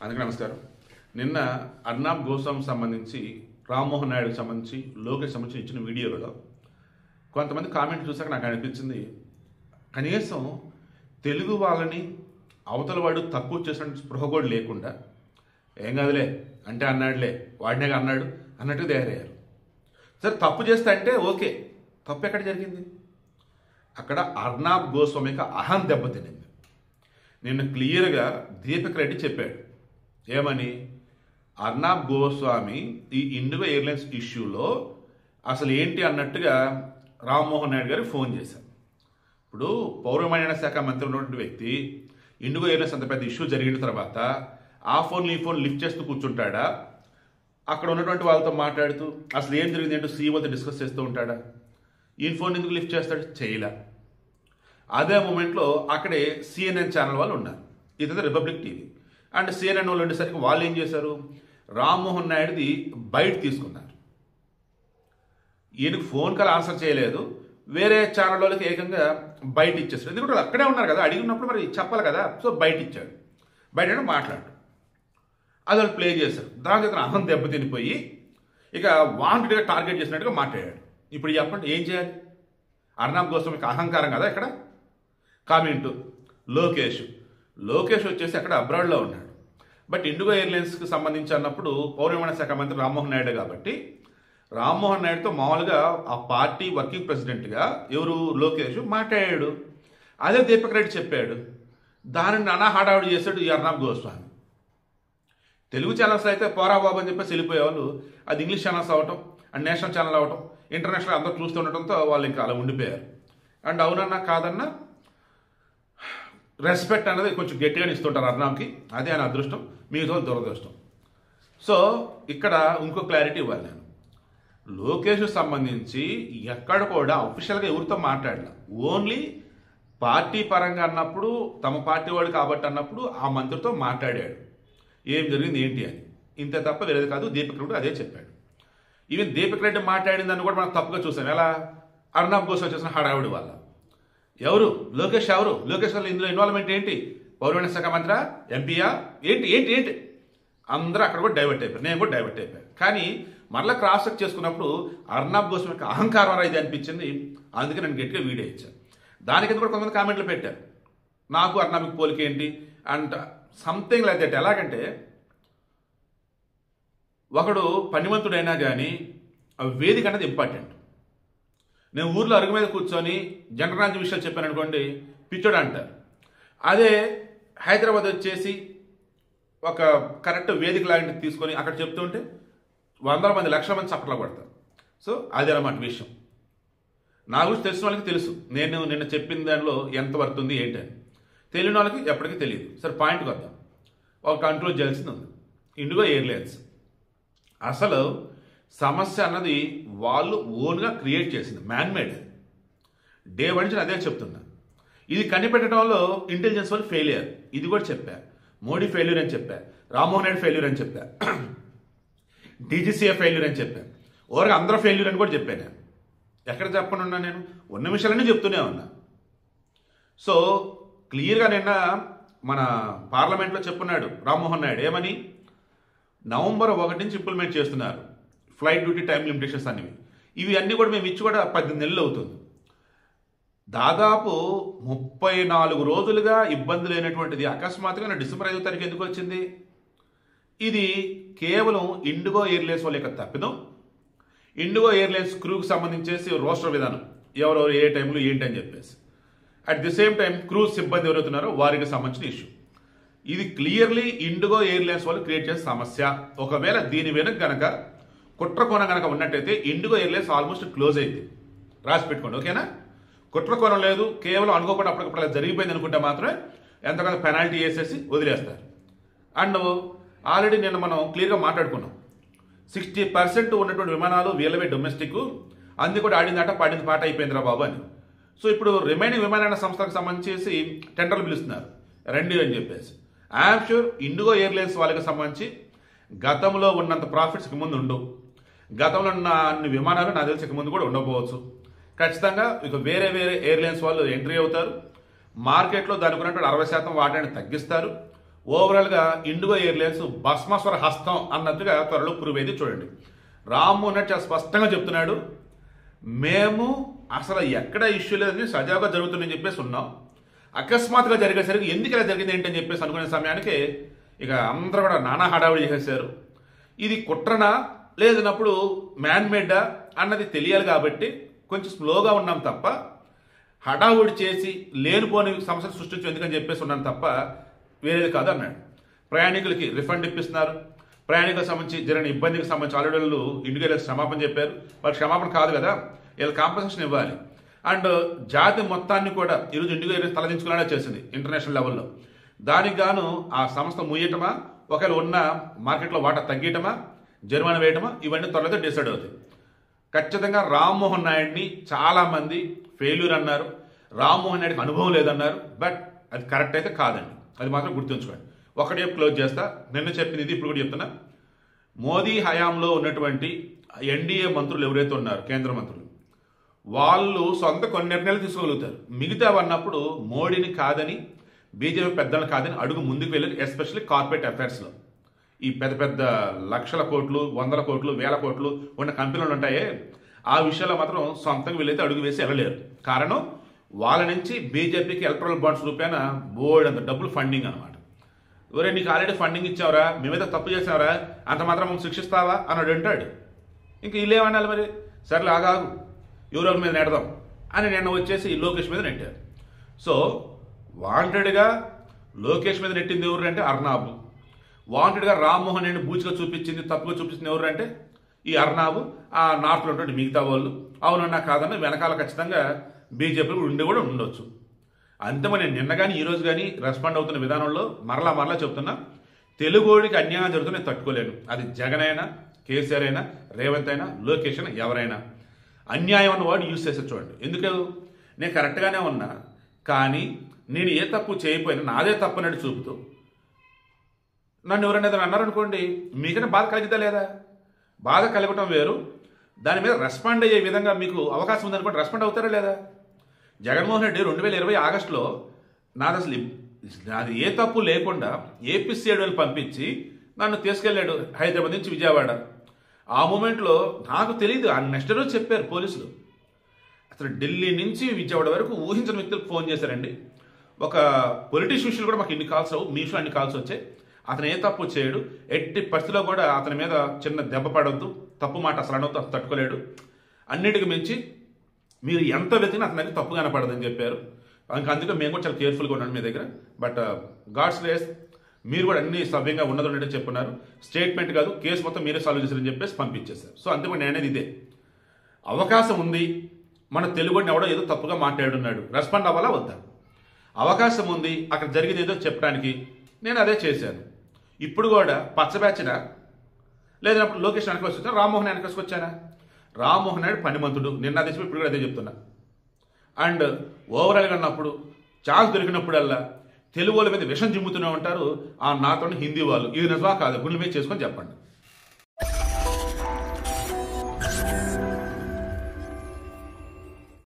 అందరికీ నమస్కారం. నిన్న అర్నాబ్ గోస్వామి సంబంధించి రామ్మోహన్ నాయుడుకి సంబంధించి లోకేష్ సంబంధించి ఇచ్చిన వీడియోలలో కొంతమంది కామెంట్ చూసాక నాకు అనిపించింది, కనీసం తెలుగు వాళ్ళని అవతల వాడు తక్కువ చేసిన స్పృహ కూడా లేకుండా ఏం కాదులే అంటే అన్నాడులే వాడినే అన్నాడు అన్నట్టు తయారయ్యారు. సరే తప్పు చేస్తే అంటే ఓకే, తప్పు ఎక్కడ జరిగింది? అక్కడ అర్నాబ్ గోస్వామికి అహం దెబ్బతినింది. నిన్న క్లియర్గా దీపక్ రెడ్డి చెప్పాడు ఏమని, అర్నాబ్ గోస్వామి ఈ ఇండిగో ఎయిర్లైన్స్ ఇష్యూలో అసలు ఏంటి అన్నట్టుగా రామ్మోహన్ నాయుడు గారికి ఫోన్ చేశారు. ఇప్పుడు పౌర విమానయాన శాఖ మంత్రి ఉన్నటువంటి వ్యక్తి ఇండిగో ఎయిర్లైన్స్ అంత పెద్ద ఇష్యూ జరిగిన తర్వాత ఆ ఫోన్ ఈ ఫోన్ లిఫ్ట్ చేస్తూ కూర్చుంటాడా? అక్కడ ఉన్నటువంటి వాళ్ళతో మాట్లాడుతూ అసలు ఏం జరిగింది ఏంటో సీఈఓతో డిస్కస్ చేస్తూ ఉంటాడా? ఈ ఫోన్ ఎందుకు లిఫ్ట్ చేస్తాడు? చేయలే. అదే మూమెంట్లో అక్కడే సిఎన్ఎన్ ఛానల్ వాళ్ళు ఉన్నారు, ఇది రిపబ్లిక్ టీవీ అండ్ సిఎన్ఎన్ వాళ్ళు ఉండేసరికి వాళ్ళు ఏం చేశారు, రామ్మోహన్ నాయుడుది బయట తీసుకున్నారు. ఈయనకు ఫోన్ కాల్ ఆన్సర్ చేయలేదు, వేరే ఛానల్ వాళ్ళకి ఏకంగా బయట ఇచ్చేస్తారు. ఎందుకంటే అక్కడే ఉన్నారు కదా, అడిగినప్పుడు మరి చెప్పాలి కదా. సో బయట ఇచ్చాడు, బయట మాట్లాడు అది వాళ్ళు ప్లే చేశారు. దానికి అతను అహం దెబ్బతినిపోయి ఇక వాంటెడ్గా టార్గెట్ చేసినట్టుగా మాట్లాడాడు. ఇప్పుడు చెప్పండి ఏం చేయాలి? అర్నాబ్ గోస్వామికి అహంకారం కదా. ఇక్కడ కామెంటు లోకేష్ వచ్చేసి అక్కడ అబ్రాడ్లో ఉన్నాడు. బట్ ఇండిగో ఎయిర్లైన్స్కి సంబంధించి అన్నప్పుడు పౌర విమానయాన శాఖ మంత్రి రామ్మోహన్ నాయుడు కాబట్టి రామ్మోహన్ నాయుడుతో మామూలుగా ఆ పార్టీ వర్కింగ్ ప్రెసిడెంట్గా ఎవరు లోకేష్ మాట్లాడాడు. అదే దీపక్ రెడ్డి చెప్పాడు. దానిని నానా హడావుడి చేశాడు ఈ అర్నాబ్ గోస్వామి. తెలుగు ఛానల్స్ అయితే పోరా బాబు అని చెప్పేసి వెళ్ళిపోయేవాళ్ళు, అది ఇంగ్లీష్ ఛానల్స్ అవ్వటం అండ్ నేషనల్ ఛానల్ అవ్వటం, ఇంటర్నేషనల్ అందరూ చూస్తూ ఉండటంతో వాళ్ళు ఇంకా అలా ఉండిపోయారు. అండ్ అవునన్నా కాదన్నా రెస్పెక్ట్ అనేది కొంచెం గట్టిగా ఇస్తుంటారు అర్నాబ్కి. అదే ఆయన అదృష్టం, మీతో దురదృష్టం. సో ఇక్కడ ఇంకో క్లారిటీ ఇవ్వాలి. నేను లోకేష్ సంబంధించి ఎక్కడ కూడా అఫీషియల్గా ఎవరితో మాట్లాడలే, ఓన్లీ పార్టీ పరంగా అన్నప్పుడు తమ పార్టీ వాడు కాబట్టి అన్నప్పుడు ఆ మంత్రితో మాట్లాడాడు ఏం జరిగింది ఏంటి అని, ఇంతే తప్ప వేరేది కాదు. దీపక్ రెడ్డి అదే చెప్పాడు. ఈవెన్ దీపక్ రెడ్డి మాట్లాడిందని కూడా మనం తప్పుగా చూసాం. ఎలా? అర్నాబ్ గోస్వామి చేసిన హడావుడి వల్ల. ఎవరు లోకేష్? లోకేష్ వల్ల ఇందులో ఇన్వాల్వ్మెంట్ ఏంటి? పౌర విమానయాన శాఖ మంత్రి, ఎంపీయా, ఏంటి ఏంటి ఏంటి అందరూ అక్కడ కూడా డైవర్ట్ అయిపోయారు, నేను కూడా డైవర్ట్ అయిపోయాను. కానీ మరలా క్రాస్ చెక్ చేసుకున్నప్పుడు అర్నాబ్ గోస్వామికి అహంకారం ఇది అనిపించింది. అందుకే నేను గట్టిగా వీడియో ఇచ్చాను. దానికి కూడా కొంతమంది కామెంట్లు పెట్టారు, నాకు అర్నాబ్కి పోలిక ఏంటి అండ్ సంథింగ్ లైక్ దట్. ఎలాగంటే ఒకడు పనిమంతుడైనా కానీ వేదిక అనేది ఇంపార్టెంట్. నేను ఊర్లో అరుగు మీద కూర్చొని జనరల్ నాలెడ్జ్ విషయాలు చెప్పాను అనుకోండి, పిచ్చోడు అంటారు. అదే హైదరాబాద్ వచ్చేసి ఒక కరెక్ట్ వేదిక లాంటిది తీసుకొని అక్కడ చెప్తుంటే వందల మంది లక్షల మంది చప్పట్లు కొడతారు. సో అది అన్నమాట విషయం. నా గురించి తెలిసిన వాళ్ళకి తెలుసు నేను నిన్న చెప్పిన దానిలో ఎంత పడుతుంది ఏంటని. తెలియని వాళ్ళకి ఎప్పటికీ తెలియదు. సరే పాయింట్కి వద్దాం. ఒక కంట్రోల్ చేయాల్సింది ఉంది ఇండిగో ఎయిర్లైన్స్. అసలు సమస్య అన్నది వాళ్ళు ఓన్గా క్రియేట్ చేసింది, మ్యాన్మేడ్. డే వన్ నుంచి అదే చెప్తున్నా. ఇది కనిపెట్టడంలో ఇంటెలిజెన్స్ వాళ్ళు ఫెయిలియర్, ఇది కూడా చెప్పా. మోడీ ఫెయిల్యూర్ అని చెప్పా, రామ్మోహన్ నాయుడు ఫెయిల్యూర్ అని చెప్పా, డీజీసీఏ ఫెయిల్యూర్ అని చెప్పా, ఓవర్గా అందరూ ఫెయిల్యూర్ అని కూడా చెప్పాను. ఎక్కడ చెప్పకుండా ఉన్నా? నేను ఉన్న విషయాలన్నీ చెప్తూనే ఉన్నా. సో క్లియర్గా నిన్న మన పార్లమెంట్లో చెప్పున్నాడు రామ్మోహన్ నాయుడు ఏమని, నవంబర్ 1 నుంచి ఇంప్లిమెంట్ చేస్తున్నారు ఫ్లైట్ డ్యూటీ టైం లిమిటేషన్స్ అనేవి. ఇవి అన్నీ కూడా మేము ఇచ్చి కూడా 18 నెలలు అవుతుంది. దాదాపు 34 రోజులుగా ఇబ్బంది లేనటువంటిది అకస్మాత్తుగా డిసెంబర్ 5వ తారీఖు ఎందుకు వచ్చింది? ఇది కేవలం ఇండిగో ఎయిర్లైన్స్ వాళ్ళ యొక్క తప్పిదం. ఇండిగో ఎయిర్లైన్స్ క్రూకి సంబంధించేసి రోస్టర్ విధానం, ఎవరెవరు ఏ టైంలో ఏంటి అని చెప్పేసి, at the same time cruise సిబ్బంది ఎవరైతున్నారో వారికి సంబంధించిన ఇష్యూ. ఇది క్లియర్లీ ఇండిగో ఎయిర్లైన్స్ వాళ్ళు క్రియేట్ చేసే సమస్య. ఒకవేళ దీని వెనక గనక కుట్రకోణం కనుక ఉన్నట్టయితే ఇండిగో ఎయిర్లైన్స్ ఆల్మోస్ట్ క్లోజ్ అయింది. రాసి పెట్టుకోండి, ఓకేనా? కుట్రకోణం లేదు, కేవలం అనుకోకుండా అప్పటికప్పుడు జరిగిపోయింది అనుకుంటే మాత్రమే ఎంతగానో పెనాల్టీ వేసేసి వదిలేస్తారు. అండ్ ఆల్రెడీ నిన్న మనం క్లియర్గా మాట్లాడుకున్నాం, 60% ఉన్నటువంటి విమానాలు వీళ్ళవే డొమెస్టిక్, అంది కూడా ఆడిందాట పాడింది పాట అయిపోయిందిరా బాబు అని. సో ఇప్పుడు రిమైనింగ్ విమానయాన సంస్థలకు సంబంధించి టెండర్లు పిలుస్తున్నారు రండి అని చెప్పేసి. ఐఎమ్ షూర్ ఇండిగో ఎయిర్లైన్స్ వాళ్ళకి సంబంధించి గతంలో ఉన్నంత ప్రాఫిట్స్ ఇక ముందు ఉండవు. గతంలో ఉన్న అన్ని విమానాలు నాకు తెలిసి ఇక ముందు కూడా ఉండకపోవచ్చు. ఖచ్చితంగా ఇక వేరే వేరే ఎయిర్లైన్స్ వాళ్ళు ఎంట్రీ అవుతారు. మార్కెట్లో దానికి ఉన్నటువంటి 60% వాటాన్ని తగ్గిస్తారు. ఓవరాల్గా ఇండిగో ఎయిర్లైన్స్ భస్మాసుర హస్తం అన్నట్టుగా త్వరలో ప్రూవ్ అయింది. చూడండి, రామ్మోహన్ రెడ్డి చాలా స్పష్టంగా చెప్తున్నాడు, మేము అసలు ఎక్కడ ఇష్యూ లేదని సజావుగా జరుగుతుందని చెప్పేసి ఉన్నాం. అకస్మాత్తుగా జరిగేసరికి ఎందుకు ఇలా జరిగింది ఏంటని చెప్పేసి అనుకునే సమయానికి ఇక అందరూ కూడా నానా హడావుడి చేసేసారు. ఇది కుట్రనా లేదన్నప్పుడు మ్యాన్ మేడా అన్నది తెలియాలి కాబట్టి కొంచెం స్లోగా ఉన్నాం తప్ప హడావుడి చేసి లేనిపోని సమస్యలు సృష్టించు ఎందుకని చెప్పేసి ఉన్నాం తప్ప వేరేది కాదు అన్నాడు. ప్రయాణికులకి రిఫండ్ ఇప్పిస్తున్నారు. ప్రయాణికులకు సంబంధించి జరిగిన ఇబ్బందికి సంబంధించి ఆల్రెడీ వాళ్ళు ఇండివిజువల్ క్షమాపణ చెప్పారు. వాళ్ళు క్షమాపణ కాదు కదా, వీళ్ళు కాంపన్సేషన్ ఇవ్వాలి. అండ్ జాతి మొత్తాన్ని కూడా ఈరోజు ఇండిగో ఎయిర్లైన్స్ తలదించుకునేలా చేసింది ఇంటర్నేషనల్ లెవెల్లో. దానికి గాను ఆ సంస్థ ముయ్యటమా, ఒకవేళ ఉన్న మార్కెట్లో వాటా తగ్గటమా, జరిమానా వేయటమా, ఇవన్నీ త్వరలో డిసైడ్ అవుతాయి. ఖచ్చితంగా రామ్మోహన్ నాయుడిని చాలామంది ఫెయిల్యూర్ అన్నారు, రామ్మోహన్ నాయుడికి అనుభవం లేదన్నారు. బట్ అది కరెక్ట్ అయితే కాదండి, అది మాత్రం గుర్తుంచుకోండి. ఒకటే క్లోజ్ చేస్తా, నిన్న చెప్పింది ఇది ఇప్పుడు కూడా చెప్తున్నా. మోదీ హయాంలో ఉన్నటువంటి ఎన్డీఏ మంత్రులు ఎవరైతే ఉన్నారో కేంద్ర మంత్రులు, వాళ్ళు సొంత కొన్ని నిర్ణయాలు తీసుకోగలుగుతారు. మిగతా అన్నప్పుడు మోడీని కాదని, బీజేపీ పెద్దలను కాదని అడుగు ముందుకు వెళ్ళి, ఎస్పెషల్లీ కార్పొరేట్ అఫైర్స్లో ఈ పెద్ద పెద్ద లక్షల కోట్లు, వందల కోట్లు, వేల కోట్లు ఉన్న కంపెనీలు ఉంటాయే, ఆ విషయాల్లో మాత్రం సొంతంగా వీళ్ళైతే అడుగు వేసి వెళ్ళలేరు. కారణం వాళ్ళ నుంచి బీజేపీకి ఎలక్ట్రల్ బాండ్స్ రూపాయన బోర్డు అంత డబ్బులు ఫండింగ్ అనమాట. ఎవరే నీకు ఆల్రెడీ ఫండింగ్ ఇచ్చావరా, మేమేదో తప్పు చేసావరా, అంత మాత్రం మనం శిక్షిస్తావా అన్నాడు అంటాడు. ఇంక వీళ్ళేమనాలి మరి, సర్లే ఆగాగు ఎవరొక మీద నెడదాం అని నిన్న వచ్చేసి లోకేష్ మీద నెట్టారు. సో వాంటెడ్గా లోకేష్ మీద నెట్టింది ఎవరు అంటే అర్నాబ్, వాంటెడ్గా రామ్మోహన్ రెడ్డి బూచిగా చూపించింది, తప్పుగా చూపించింది ఎవరు అంటే ఈ అర్నాబ్, ఆ నార్త్లో ఉన్నటువంటి మిగతా వాళ్ళు. అవునన్నా కాదన్నా వెనకాల ఖచ్చితంగా బీజేపీ కూడా ఉండొచ్చు. అంతే. నేను నిన్న కానీ ఈరోజు కానీ రెస్పాండ్ అవుతున్న విధానంలో మరలా చెప్తున్నా, తెలుగోడికి అన్యాయం జరుగుతుంది నేను తట్టుకోలేను. అది జగన్ అయినా, కేసీఆర్ అయినా, రేవంత్ అయినా, లోకేష్ అయినా, ఎవరైనా అన్యాయం అన్న వాడు యూజ్ చేస్తే చూడండి. ఎందుకు నేను కరెక్ట్గానే ఉన్నా కానీ నేను ఏ తప్పు చేయకపోయినా నాదే తప్పు అన్నట్టు చూపుతూ నన్ను ఎవరైనా ఏదైనా అన్నారనుకోండి, మీకైనా బాధ కలిగిద్దా లేదా? బాధ కలగటం వేరు, దాని మీద రెస్పాండ్ అయ్యే విధంగా మీకు అవకాశం ఉందనుకోండి, రెస్పాండ్ అవుతారా లేదా? జగన్మోహన్ రెడ్డి 2020 ఆగస్టులో నాది ఏ తప్పు లేకుండా ఏపీసీఐడీని పంపించి నన్ను తీసుకెళ్ళాడు హైదరాబాద్ నుంచి విజయవాడ. ఆ మూమెంట్లో నాకు తెలియదు, ఆ నెక్స్ట్ రోజు చెప్పారు పోలీసులు. అసలు ఢిల్లీ నుంచి విజయవాడ వరకు ఊహించిన వ్యక్తులకు ఫోన్ చేశారండి. ఒక పొలిటీషియన్లు కూడా మాకు ఇన్ని కాల్స్ అవ్వు, మీ అన్ని కాల్స్ వచ్చాయి. అతను ఏ తప్పు చేయడు, ఎట్టి పరిస్థితిలో కూడా అతని మీద చిన్న దెబ్బ పడవద్దు, తప్పు మాట అసలు అనవద్దు, అతను తట్టుకోలేడు. అన్నిటికి మించి మీరు ఎంత వెతికినా అతనికి తప్పు కనపడదని చెప్పారు. అందుకే మేము కూడా చాలా కేర్ఫుల్గా ఉన్నాను మీ దగ్గర. బట్ గాడ్స్ గ్రేస్ మీరు కూడా అన్ని సవ్యంగా ఉన్నట్టు చెప్పున్నారు. స్టేట్మెంట్ కాదు, కేసు మొత్తం మీరే సాల్వ్ చేశారని చెప్పేసి పంపించేశారు. సో అందుకే నేను అనేది ఇదే, అవకాశం ఉంది, మన తెలుగుడిని ఎవడో ఏదో తప్పుగా మాట్లాడున్నాడు, రెస్పాండ్ అవ్వాలా వద్దా? అవకాశం ఉంది, అక్కడ జరిగింది ఏదో చెప్పడానికి, నేను అదే చేశాను. ఇప్పుడు కూడా పచ్చబెచ్చిన లేదన్నప్పుడు లోకేష్ వెనకసి వచ్చాను, రామ్మోహన్ వెనకసి వచ్చానా? రామ్మోహన్ నాయుడు పనిమంతుడు, నిన్న అదే చెప్పి ఇప్పుడు కూడా అదే చెప్తున్నా. అండ్ ఓవరాల్గా అన్నప్పుడు ఛాన్స్ దొరికినప్పుడల్లా తెలుగు వాళ్ళ మీద విషం జిమ్ముతూనే ఉంటారు ఆ నాతో హిందీ వాళ్ళు. ఇది నిజమా కాదు, గుండెల మీద చేసుకొని చెప్పండి.